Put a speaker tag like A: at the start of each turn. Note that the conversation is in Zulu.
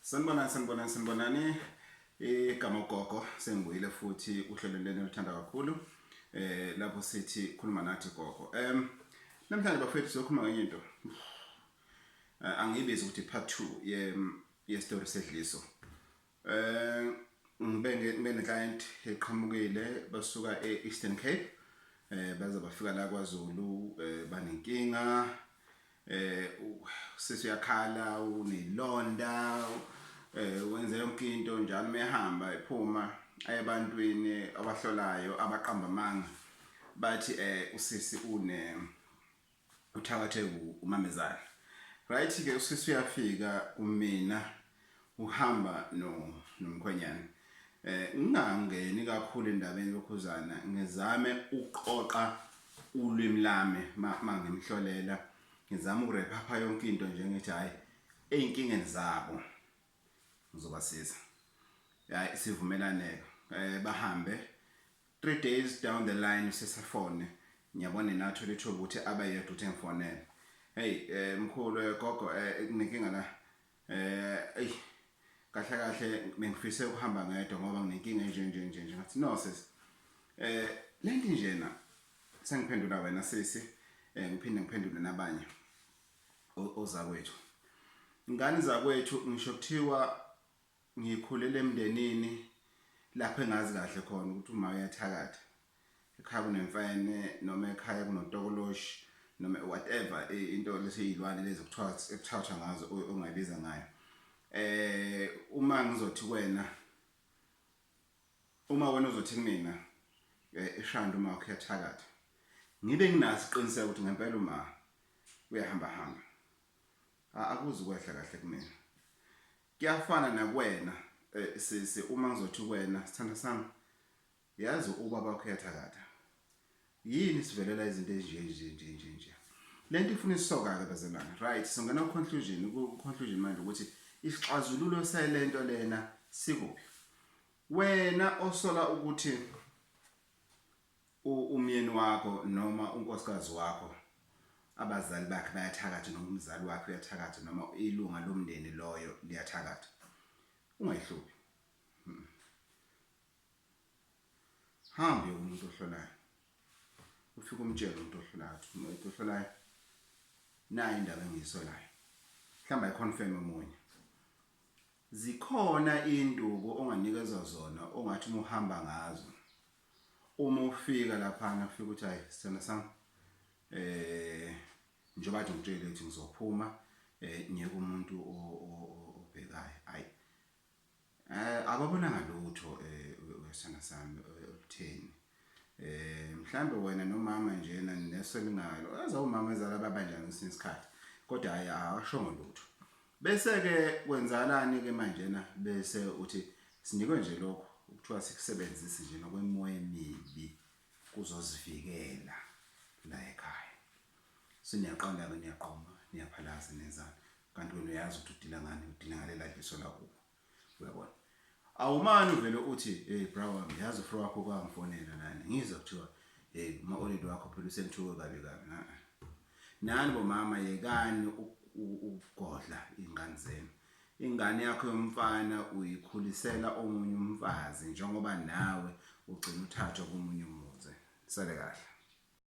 A: Sanibonani igama Gogo sengibuyile futhi uhlelo leni oluthanda kakhulu lapho sithi khuluma nathi Gogo. Namhlanje bafethu sizokhuluma ngenye into. Angibizi ukuthi part 2 ye story sedliso. Ngibe ne-client eqhamukile basuka e-Eastern Cape. Baze bafika la kwaZulu banenkinga. Sisi uyakhala unilonda wenze yonke into njalo mehamba ephuma ayebantwini abahlolayo abaqamba amanga bathi usisi uthakathayo unomamezala. Right ke usisi uyafika kumina uhamba nomkhwenyana. Ngingangeni kakhulu endabeni yokhuzana ngizame uqoqa ulimi lami mangimhlolela ngizama ukurepha yonke into nje ngithi hayi einkingeni zabo ngizobasiza. Hayi sivumelaneke bahambe 3 days down the line usesafone ngiyabona nathi letho ukuthi abayedwa uthi ngifonele. Hey mkhulu Gogo kunenkinga la kahle bengifise ukuhamba ngedwa ngoba nginenkinga nje ngathi no sis lento njena sengiphendula wena sisi ngiphinde ngiphendule nabanye ozakwethu. Ingane zakwethu ngisho kuthiwa ngikhulele emndenini lapho engazi kahle khona ukuthi uma uyathakatha ekhaya kunemfene noma ekhaya kunotokoloshi noma whatever into lesiyilwane lezi ekuthathwa ngazo ongayibiza ngayo. Uma ngizothi wena uzothi kumina eshanda uma uyathakatha ngibe nginaso iqiniseko ukuthi ngempela uma uyahamba akuzi kwehla kahle kumina. Kuyafana nakwena sisi uma ngizothi wena sithanda sami yazi ubaba wakho uyathakatha yini sivelela izinto ezinje lento ifuna isoka ke bazelana. Right singena conclusion manje ukuthi isixazululo silento lena sikuphi. Wena osola ukuthi umyeni wakho noma unkosikazi wakho abazali bakhe bayathakatha noma umzali wakhe uyathakatha noma ilunga lomndeni loyo liyathakatha ungayihluphi. Hambe umuntu ohlolayo ufike umtshela umuntu ohlolayo umuntu ohlolayo nayi indaba engiyisolayo mhlamba iconfirm omunye. Zikhona induku onganikezwa zona ongathi uma uhamba ngazo uma ufika lapha ufika ukuthi hayi sithanda sami njengoba nje ngitshela ukuthi ngizophuma ngeke umuntu obhekayo hayi ababona ngalutho wesithanda sami olutheni. Mhlambe wena nomama njena neselingalo yaza umamezala babanjani ngesinye isikhathi kodwa hayi awashongo lutho. Bese ke kwenzalani ke manje na bese uthi sinikwe nje lokho ukuthiwa sikusebenzise nje nokwemoya emibi kuzozivikela la ekhaya. Siniyaqonda ke niyaqoma niyaphalaza nenzalo kanti wena uyazi ukuthi udila ngani udila ngalela dliso lakho uyabona. Awumani uvele uthi hey bro wami yazi ufro wakho kwangifonela nani ngizwa kuthiwa hey uma oledi wakho phela usenthuke kabi nani bomama yekani ukugodla ingane zenu. Ingane yakho yomfana uyikhulisela omunye umfazi njengoba nawe ugcina uthathwa komunye umuzi. Sale kahle.